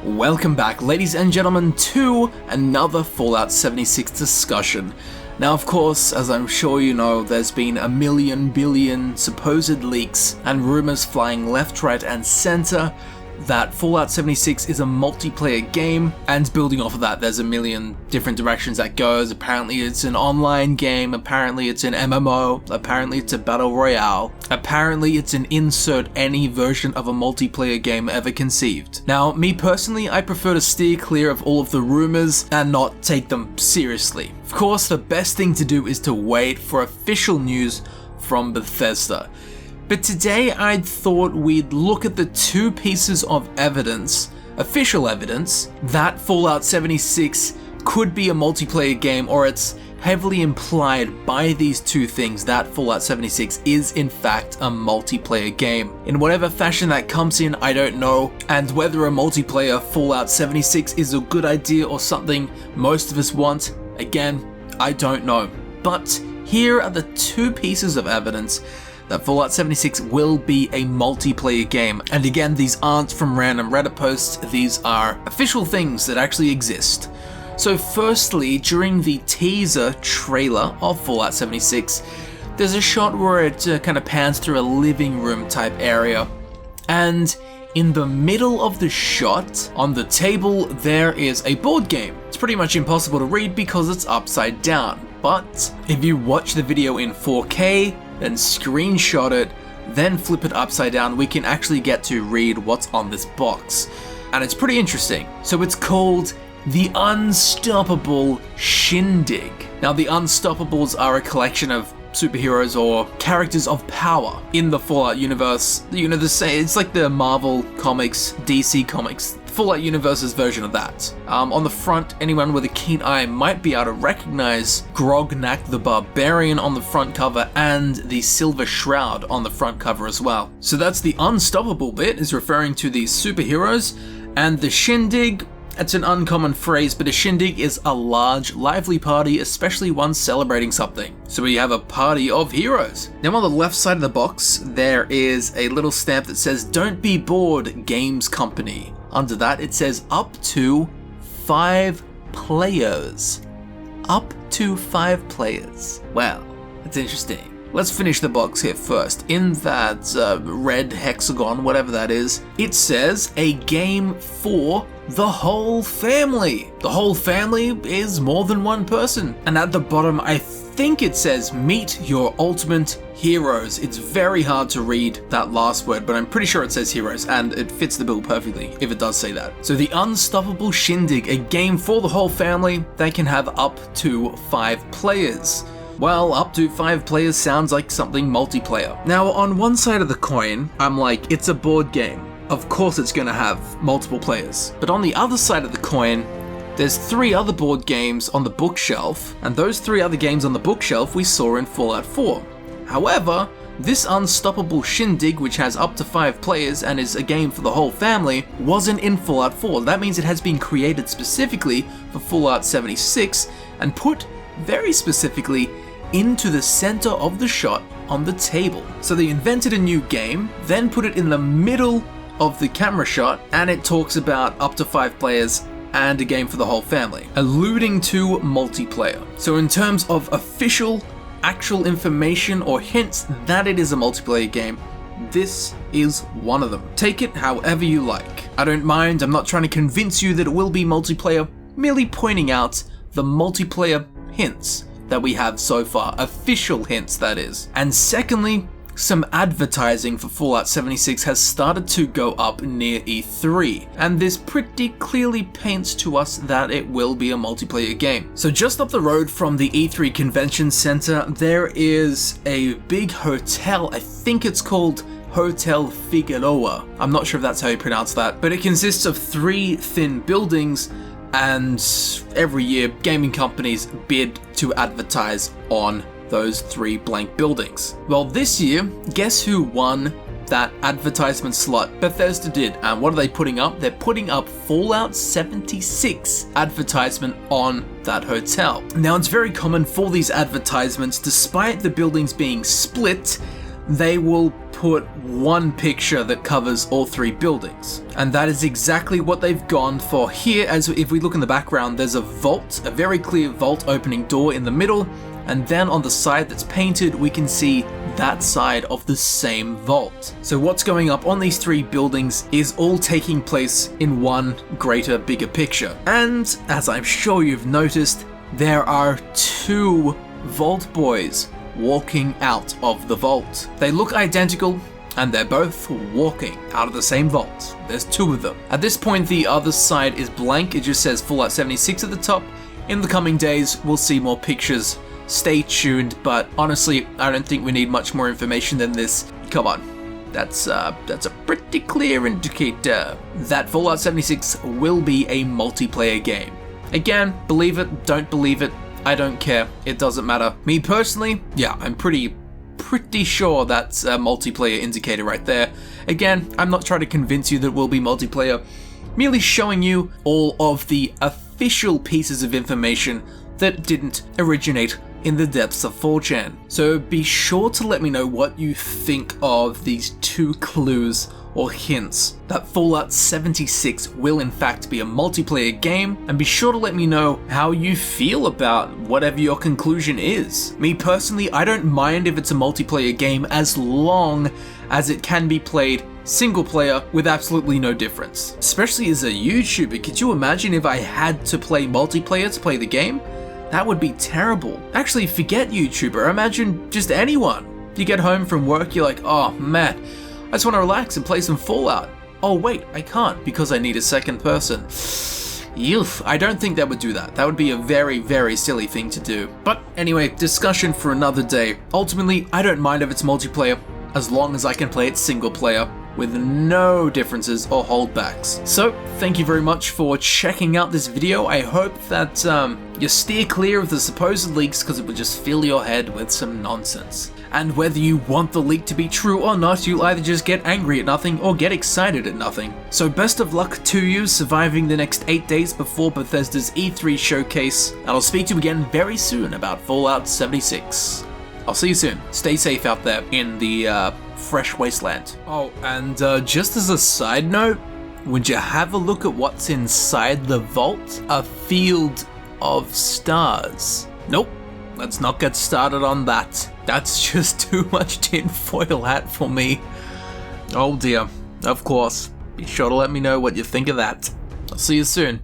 Welcome back, ladies and gentlemen, to another Fallout 76 discussion. Now, of course, as I'm sure you know, there's been a million billion supposed leaks and rumors flying left, right, and center that Fallout 76 is a multiplayer game, and building off of that, there's a million different directions that goes. Apparently it's an online game, apparently it's an MMO, apparently it's a battle royale, apparently it's an insert any version of a multiplayer game ever conceived. Now, me personally, I prefer to steer clear of all of the rumors and not take them seriously. Of course, the best thing to do is to wait for official news from Bethesda. But today I thought we'd look at the two pieces of evidence, official evidence, that Fallout 76 could be a multiplayer game, or it's heavily implied by these two things that Fallout 76 is in fact a multiplayer game. In whatever fashion that comes in, I don't know, and whether a multiplayer Fallout 76 is a good idea or something most of us want, again, I don't know. But here are the two pieces of evidence that Fallout 76 will be a multiplayer game. And again, these aren't from random Reddit posts, these are official things that actually exist. So firstly, during the teaser trailer of Fallout 76, there's a shot where it kind of pans through a living room type area, and in the middle of the shot, on the table, there is a board game. It's pretty much impossible to read because it's upside down, but if you watch the video in 4K, then screenshot it, then flip it upside down, we can actually get to read what's on this box. And it's pretty interesting. So it's called the Unstoppable Shindig. Now, the Unstoppables are a collection of superheroes or characters of power in the Fallout universe. You know, it's like the Marvel comics, DC comics, Fallout universe's version of that. On the front, anyone with a keen eye might be able to recognize Grognak the Barbarian on the front cover and the Silver Shroud on the front cover as well. So that's the Unstoppable bit, is referring to these superheroes, and the Shindig, it's an uncommon phrase, but a shindig is a large, lively party, especially one celebrating something. So we have a party of heroes. Now on the left side of the box, there is a little stamp that says, "Don't be bored, Games Company." Under that, it says up to 5 players. Up to 5 players. Wow, that's interesting. Let's finish the box here first. In that red hexagon, whatever that is, it says a game for the whole family. The whole family is more than one person. And at the bottom, I think it says meet your ultimate heroes. It's very hard to read that last word, but I'm pretty sure it says heroes, and it fits the bill perfectly if it does say that. So the Unstoppable Shindig, a game for the whole family. They can have up to 5 players. Well, up to 5 players sounds like something multiplayer. Now, on one side of the coin, I'm like, it's a board game. Of course it's gonna have multiple players. But on the other side of the coin, there's 3 other board games on the bookshelf, and those 3 other games on the bookshelf we saw in Fallout 4. However, this Unstoppable Shindig, which has up to 5 players and is a game for the whole family, wasn't in Fallout 4. That means it has been created specifically for Fallout 76 and put very specifically into the center of the shot on the table. So they invented a new game, then put it in the middle of the camera shot, and it talks about up to 5 players and a game for the whole family, alluding to multiplayer. So in terms of official, actual information or hints that it is a multiplayer game, this is one of them. Take it however you like. I don't mind, I'm not trying to convince you that it will be multiplayer, merely pointing out the multiplayer hints that we have so far, official hints that is. And secondly, some advertising for Fallout 76 has started to go up near E3, and this pretty clearly paints to us that it will be a multiplayer game. So just up the road from the E3 Convention Center, there is a big hotel. I think it's called Hotel Figueroa. I'm not sure if that's how you pronounce that, but it consists of 3 thin buildings, and every year gaming companies bid to advertise on those 3 blank buildings. Well, this year, guess who won that advertisement slot? Bethesda did. And what are they putting up? They're putting up Fallout 76 advertisement on that hotel. Now, it's very common for these advertisements, despite the buildings being split, they will put one picture that covers all 3 buildings. And that is exactly what they've gone for here, as if we look in the background, there's a vault, a very clear vault opening door in the middle, and then on the side that's painted, we can see that side of the same vault. So what's going up on these 3 buildings is all taking place in one greater, bigger picture. And as I'm sure you've noticed, there are 2 Vault Boys walking out of the vault. They look identical, and they're both walking out of the same vault. There's 2 of them. At this point, the other side is blank. It just says Fallout 76 at the top. In the coming days, we'll see more pictures. Stay tuned, but honestly, I don't think we need much more information than this. Come on. That's a pretty clear indicator that Fallout 76 will be a multiplayer game. Again, believe it, don't believe it, I don't care, it doesn't matter. Me personally, yeah, I'm pretty sure that's a multiplayer indicator right there. Again, I'm not trying to convince you that we'll be multiplayer, merely showing you all of the official pieces of information that didn't originate in the depths of 4chan. So be sure to let me know what you think of these 2 clues or hints that Fallout 76 will in fact be a multiplayer game, and be sure to let me know how you feel about whatever your conclusion is. Me personally, I don't mind if it's a multiplayer game as long as it can be played single player with absolutely no difference. Especially as a YouTuber, could you imagine if I had to play multiplayer to play the game? That would be terrible. Actually, forget YouTuber, imagine just anyone. You get home from work, you're like, oh man, I just want to relax and play some Fallout. Oh wait, I can't because I need a second person. Euf, I don't think that would do that. That would be a very, very silly thing to do. But anyway, discussion for another day. Ultimately, I don't mind if it's multiplayer, as long as I can play it single player with no differences or holdbacks. So, thank you very much for checking out this video. I hope that you steer clear of the supposed leaks, because it would just fill your head with some nonsense. And whether you want the leak to be true or not, you'll either just get angry at nothing or get excited at nothing. So best of luck to you surviving the next 8 days before Bethesda's E3 showcase, and I'll speak to you again very soon about Fallout 76. I'll see you soon. Stay safe out there in the fresh wasteland. Oh, and just as a side note, would you have a look at what's inside the vault? A field of stars. Nope, let's not get started on that. That's just too much tinfoil hat for me. Oh dear, of course. Be sure to let me know what you think of that. I'll see you soon.